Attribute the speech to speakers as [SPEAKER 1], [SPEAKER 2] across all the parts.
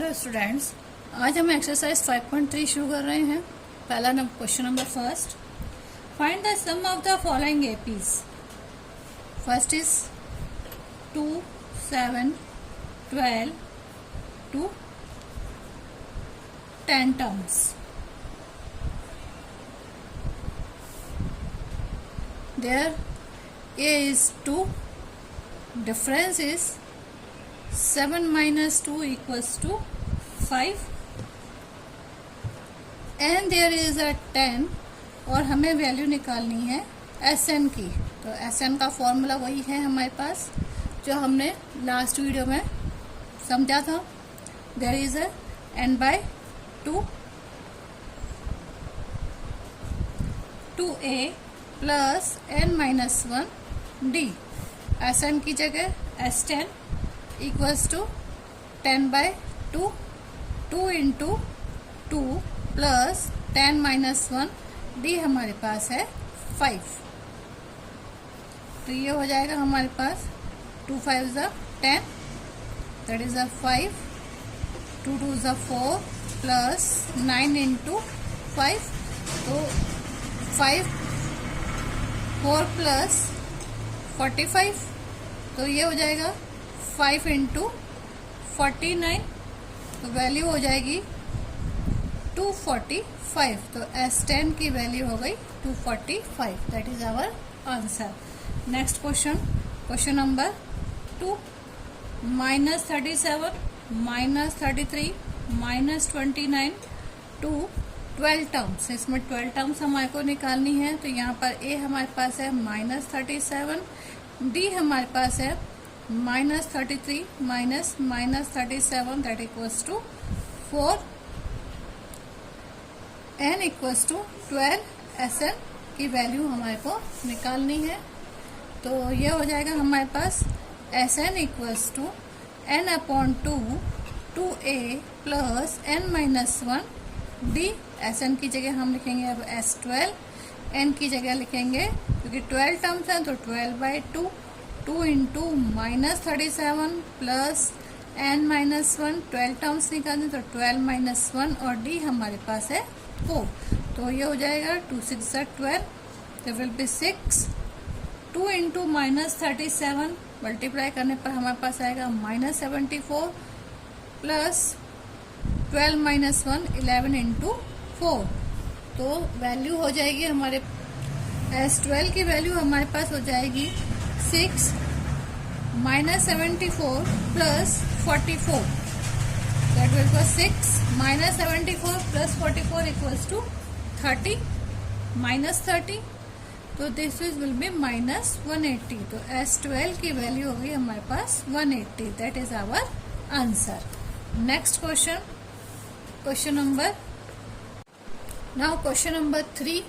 [SPEAKER 1] Hello students, आज हम exercise 5.3 शुरू कर रहे हैं। पहला question number first, find the sum of the following APs. First is 2, 7, 12 to 10 terms. There A is 2, difference is 7 minus 2 equals to 5 and there is a 10 और हमें value निकालनी है Sn की। तो Sn का फॉर्मूला वही है हमारे पास जो हमने लास्ट वीडियो में समझा था। There is a n by 2 2a plus n minus 1 d। Sn की जगह S10 equals to 10 by 2 2 into 2 plus 10 minus 1 D हमारे पास है 5। तो ये हो जाएगा हमारे पास 2 5 ज़ा 10, दैट इज 5, 2 2 ज़ा 4 प्लस 9 इंटू 5। तो 5 4 प्लस 45, तो ये हो जाएगा 5 इंटू 49, तो वैल्यू हो जाएगी 245। तो S10 की वैल्यू हो गई 245, that is our answer. Next question, question number 2, -37, -33, -29 to 12 terms. इसमें 12 टर्म्स हमारे को निकालनी है। तो यहाँ पर A हमारे पास है -37, D हमारे पास है -33 minus -37, that equals to 4, n equals to 12। Sn की वैल्यू हमारे को निकालनी है। तो ये हो जाएगा हमारे पास Sn equals to n/2 2a plus n minus 1 d। Sn की जगह हम लिखेंगे अब S12, n की जगह लिखेंगे क्योंकि 12 टर्म्स हैं तो 12 by 2 2 into -37 plus n minus 1, 12 terms निकालने तो 12 माइनस 1 और d हमारे पास है 4। तो ये हो जाएगा 2 6 12, तो विल बी 6। 2 इंटू -37 मल्टीप्लाई करने पर हमारे पास आएगा -74 प्लस 12 माइनस 1 11 इंटू 4। तो वैल्यू हो जाएगी हमारे S12 की वैल्यू हमारे पास हो जाएगी 6 -74 plus 44, that will be 6 -74 plus 44 equals to 30 -30, तो दिस इज विल बी -180। तो S12 की वैल्यू हो गई हमारे पास 180, that is our answer. Next question, question number now question number 3।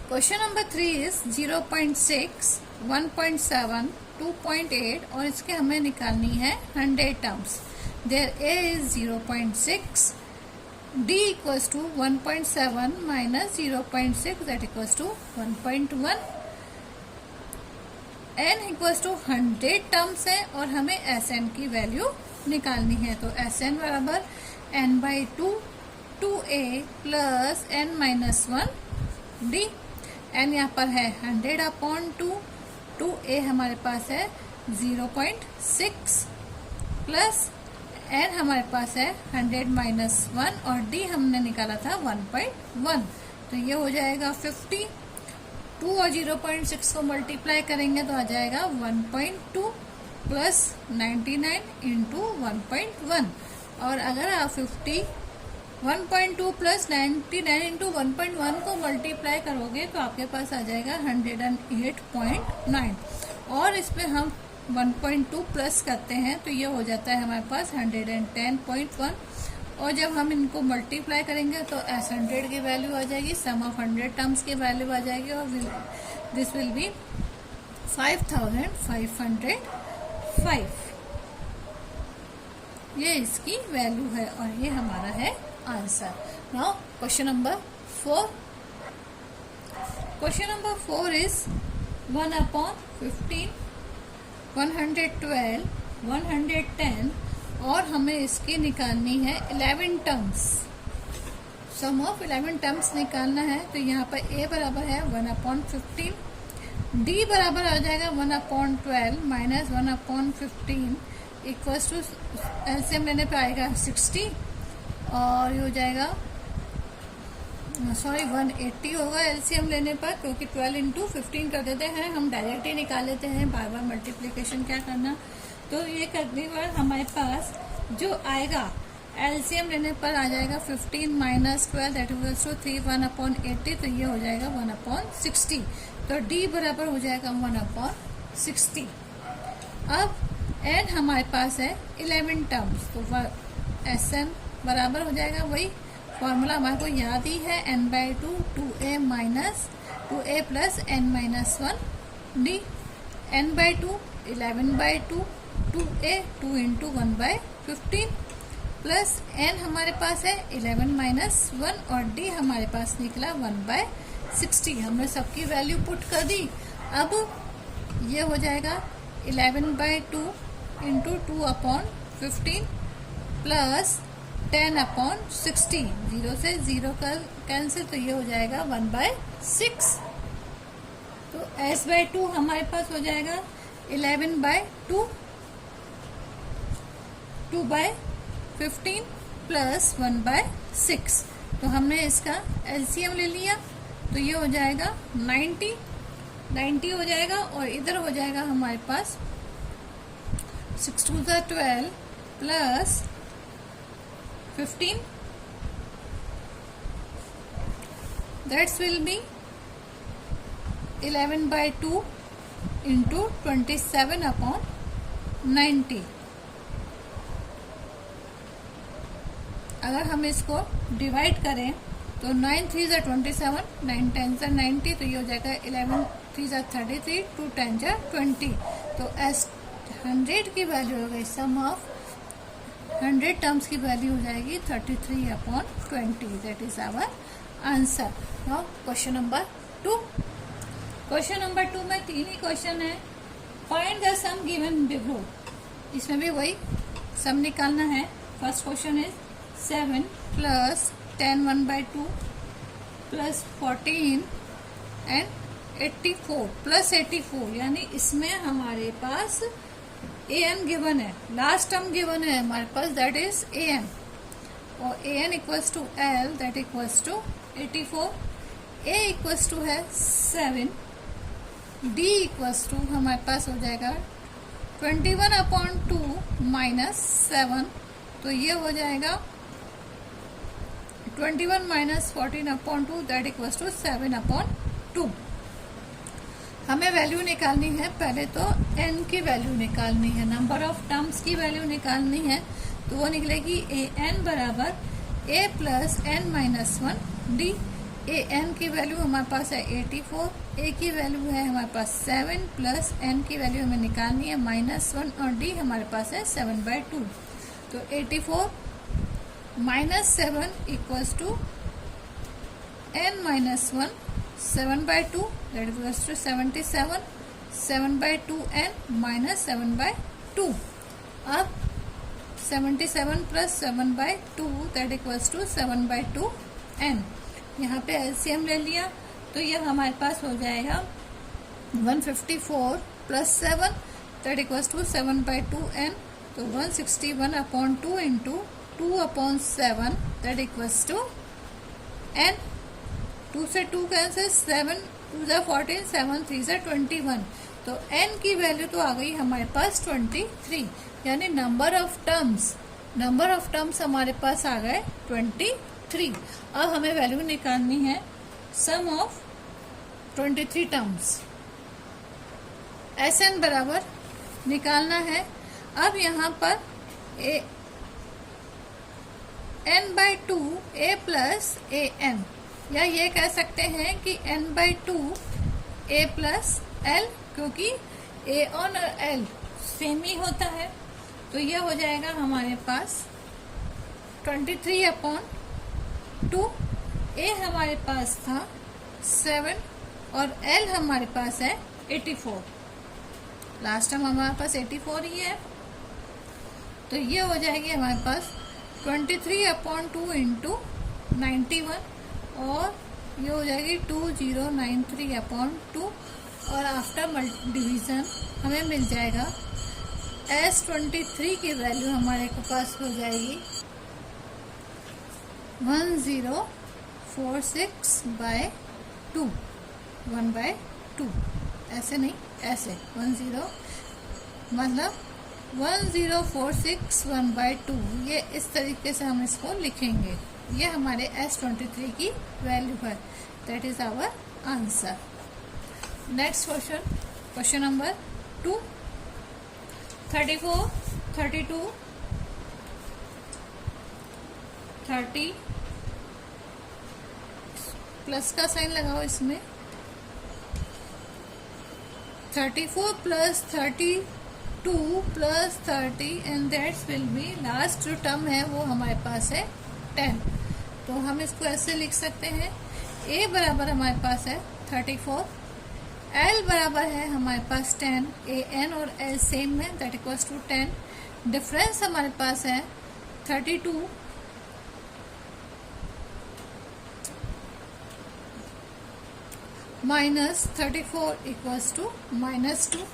[SPEAKER 1] Question number 3 is 0.6, 1.7, 2.8 और इसके हमें निकालनी है 100 टर्म्स। There A is 0.6, D equals to 1.7 minus 0.6, that equals to 1.1, n equals to 100 terms है और हमें Sn की वैल्यू निकालनी है। तो Sn बराबर n by 2 2a plus n minus 1 d। n यहाँ पर है 100/2, 2a हमारे पास है 0.6 प्लस n हमारे पास है 100 माइनस 1 और d हमने निकाला था 1.1। तो ये हो जाएगा 50। 2 और 0.6 को मल्टीप्लाई करेंगे तो आ जाएगा 1.2 प्लस 99 इंटू 1.1। और अगर आप 1.2 प्लस 99 इंटू 1.1 को मल्टीप्लाई करोगे तो आपके पास आ जाएगा 108.9 और इसमें हम 1.2 प्लस करते हैं तो ये हो जाता है हमारे पास 110.1 और जब हम इनको मल्टीप्लाई करेंगे तो S100 की वैल्यू आ जाएगी, सम ऑफ 100 टर्म्स की वैल्यू आ जाएगी और दिस विल बी 5505। ये इसकी वैल्यू है और ये हमारा है answer. Now question number 4। Question number 4 is 1/15 112 110 और हमें इसकी निकालनी है 11 टर्म्स। सम ऑफ 11 टर्म्स निकालना है। तो यहाँ पर a बराबर है 1/15, d बराबर आ जाएगा 1/12 माइनस 1/15 इक्वल्स टू एलसीएम लेने पे आएगा 60 और ये हो जाएगा 180 होगा एलसीएम लेने पर, क्योंकि 12 इंटू 15 कर देते हैं हम, डायरेक्ट ही निकाल लेते हैं, बार बार मल्टीप्लिकेशन क्या करना। तो ये करने पर हमारे पास जो आएगा एलसीएम लेने पर आ जाएगा 15 माइनस 12 दैट इक्वल्स टू 3 1/80, तो ये हो जाएगा 1/60। तो डी बराबर हो जाएगा 1/60। अब एन हमारे पास है 11 टर्म्स, तो एस एन बराबर हो जाएगा वही फॉर्मूला हमारे को याद ही है, n/2 2a plus n-1 d, n/2 11/2 2a 2 into 1/15 plus n हमारे पास है 11-1 और d हमारे पास निकला 1/60। हमने सबकी वैल्यू पुट कर दी। अब ये हो जाएगा 11/2 इंटू 2/15 प्लस 10/60, 0 से 0 का कैंसिल, तो ये हो जाएगा 1/6। तो s/2 हमारे पास हो जाएगा 11/2 2/15 प्लस 1/6। तो हमने इसका एलसीएम ले लिया, तो ये हो जाएगा 90 हो जाएगा और इधर हो जाएगा हमारे पास 6 2 12 plus 15, that will be 11/2 into 27/90। अगर हम इसको डिवाइड करें तो 9 3 = 27, 9 10 = 90, तो ये हो जाएगा 11 3 = 33, 2 10 = 20। तो एस 100 की वैल्यू हो गई, सम ऑफ 100 टर्म्स की वैल्यू हो जाएगी 33/20, that is our answer. Now question number 2। Question number 2 में 3 ही क्वेश्चन है। Find the sum given below. इसमें भी वही सम निकालना है। First question is 7 plus 10 1/2 plus 14 and 84 plus 84, यानी इसमें हमारे पास an गिवन है, लास्ट टर्म गिवन है हमारे पास, दैट इज an, और an equals to l that equals to 84, a equals to है 7, d इक्वल्स टू हमारे पास हो जाएगा 21/2 माइनस 7, तो ये हो जाएगा 21 माइनस 14/2 दैट इक्वल्स टू 7/2। हमें वैल्यू निकालनी है। पहले तो n की वैल्यू निकालनी है, नंबर ऑफ टर्म्स की वैल्यू निकालनी है। तो वो निकलेगी an बराबर a plus n-1 d। an की वैल्यू हमारे पास है 84, a की वैल्यू है हमारे पास 7 प्लस n की वैल्यू हमें निकालनी है -1 और d हमारे पास है 7/2। तो 84 minus 7 equals to n-1 7/2 that equals to 77, 7/2 n minus 7/2। अब 77 plus 7/2 that equals to 7/2 n। यहाँ पे एलसीएम ले लिया, तो ये हमारे पास हो जाएगा 154 plus 7 that equals to 7/2 n। तो 161/2 into 2/7 that equals to n। 2 से 2 कैंसिल, 7 2 = 14, 7 3 = 21। तो n की वैल्यू तो आ गई हमारे पास 23, यानी नंबर ऑफ टर्म्स हमारे पास आ गए 23। अब हमें वैल्यू निकालनी है सम ऑफ 23 टर्म्स। Sn बराबर निकालना है। अब यहाँ पर n/2 a प्लस an, या ये कह सकते हैं कि n/2 a प्लस l, क्योंकि a और l सेम ही होता है। तो ये हो जाएगा हमारे पास 23/2, a हमारे पास था 7 और l हमारे पास है 84। लास्ट टाइम हमारे पास 84 ही है, तो ये हो जाएगी हमारे पास 23/2 इंटू 91 और ये हो जाएगी 2093/2 और आफ्टर डिवीजन हमें मिल जाएगा S23 की वैल्यू हमारे को पास हो जाएगी 1046/2 1/2 ऐसे नहीं ऐसे 10 मतलब 1046/1/2 ये इस तरीके से हम इसको लिखेंगे। ये हमारे S23 की वैल्यू है। That is our answer. Next question, question number 2, 34, 32, 30 plus का साइन लगाओ इसमें, 34 plus 32 plus 30 and that's will be last जो टर्म है वो हमारे पास है 10। तो हम इसको ऐसे लिख सकते हैं, a बराबर हमारे पास है 34, l बराबर है हमारे पास 10, a n और l सेम है दैट इक्वल्स टू 10। डिफरेंस हमारे पास है 32 माइनस 34 इक्वल्स टू -2।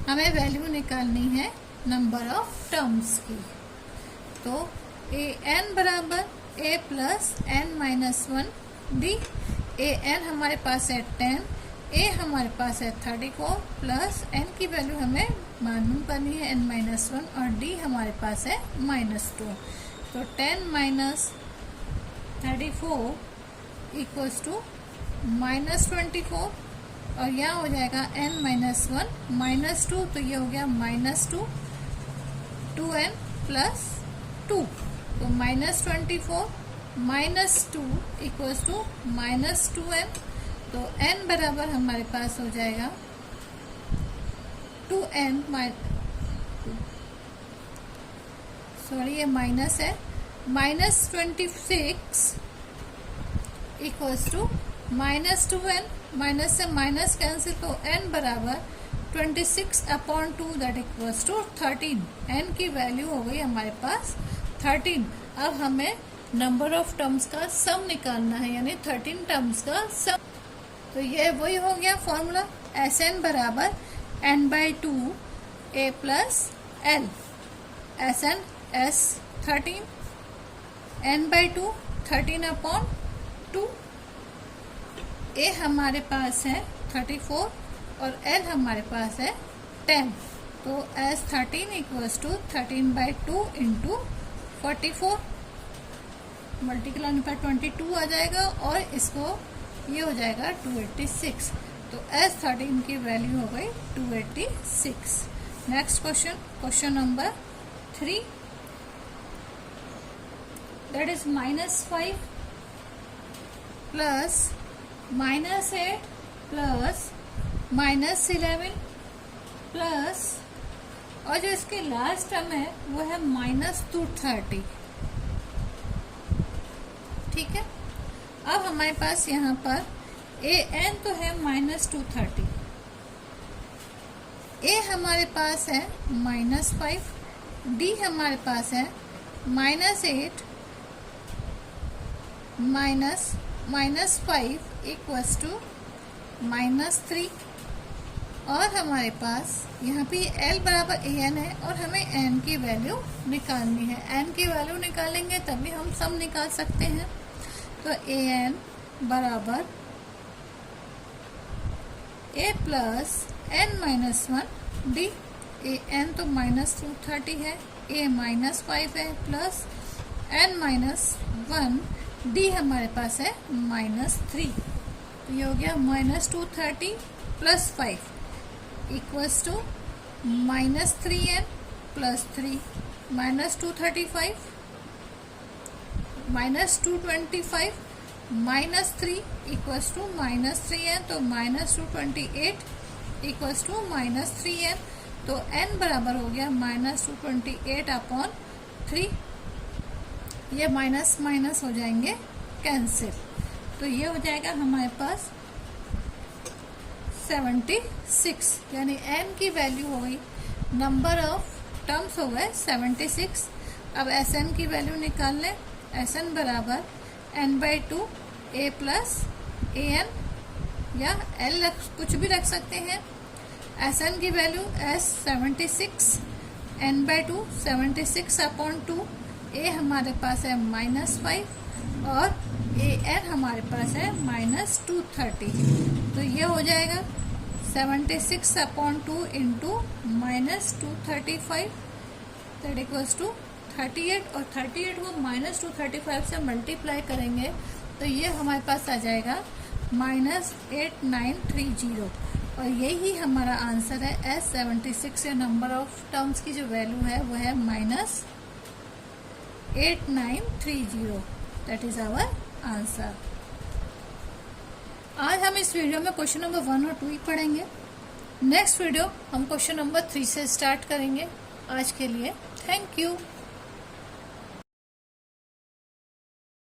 [SPEAKER 1] हमें वैल्यू निकालनी है नंबर ऑफ टर्म्स की। तो ए एन बराबर a plus n minus 1 d. A n हमारे पास है 10, a हमारे पास है 34 प्लस n की वैल्यू हमें मालूम करनी है n माइनस 1 और d हमारे पास है -2। तो 10 माइनस 34 इक्वल्स टू -24 और यहाँ हो जाएगा n माइनस 1 -2 तो ये हो गया -2 2n प्लस 2 तो -24 -2 इक्वल्स टू -2n। तो n बराबर हमारे पास हो जाएगा 2n सॉरी ये माइनस है -26 इक्वल्स टू -2n। माइनस से माइनस कैंसिल तो n बराबर 26/2 दैट इक्वल्स टू 13। n की वैल्यू हो गई हमारे पास 13। अब हमें नंबर ऑफ टर्म्स का सम निकालना है यानी 13 टर्म्स का सम। तो ये वही हो गया फॉर्मूला, Sn बराबर n/2 a plus l। Sn S13 n/2 13/2। a हमारे पास है 34 और l हमारे पास है 10। तो S13 equals to 13/2 into 44 multiply पर 22 आ जाएगा और इसको ये हो जाएगा 286। तो S13 की वैल्यू हो गई 286। Next question, question number 3 that is -5 plus -8 plus -11 plus और जो इसके लास्ट टर्म है वो है -230। ठीक है, अब हमारे पास यहाँ पर an तो है -230, a हमारे पास है -5, d हमारे पास है -8 -5 इक्वल्स टू -3 और हमारे पास यहाँ पे l बराबर an है और हमें n की वैल्यू निकालनी है। n की वैल्यू निकालेंगे तभी हम सम निकाल सकते हैं। तो an बराबर a plus n minus 1 d। an तो -230 है, a -5 है प्लस n -1 d हमारे पास है -3। तो ये हो गया -230 plus 5 equals to -3n plus 3 -235 -225 -3 equals to -3n। तो -228 इक्वल्स टू -3n। तो n बराबर हो गया -228/3। ये माइनस माइनस हो जाएंगे कैंसिल। तो ये हो जाएगा हमारे पास 76 यानी n की वैल्यू हो गई नंबर ऑफ टर्म्स हो गए 76। अब एस एन की वैल्यू निकाल लें। एस एन बराबर n/2 a plus a n या एल कुछ भी रख सकते हैं। एस एन की वैल्यू एस 76, n/2 76/2, ए हमारे पास है -5 और ए एन हमारे पास है -230। तो ये हो जाएगा 76/2 इंटू -235 दैट इक्वल्स टू 38, और 38 को -235 से मल्टीप्लाई करेंगे तो ये हमारे पास आ जाएगा -8930, और यही हमारा आंसर है। S76 या नंबर ऑफ टर्म्स की जो वैल्यू है वो है -8930, दैट इज आवर आंसर। आज हम इस वीडियो में क्वेश्चन नंबर 1 और 2 ही पढ़ेंगे। नेक्स्ट वीडियो हम क्वेश्चन नंबर 3 से स्टार्ट करेंगे। आज के लिए थैंक यू।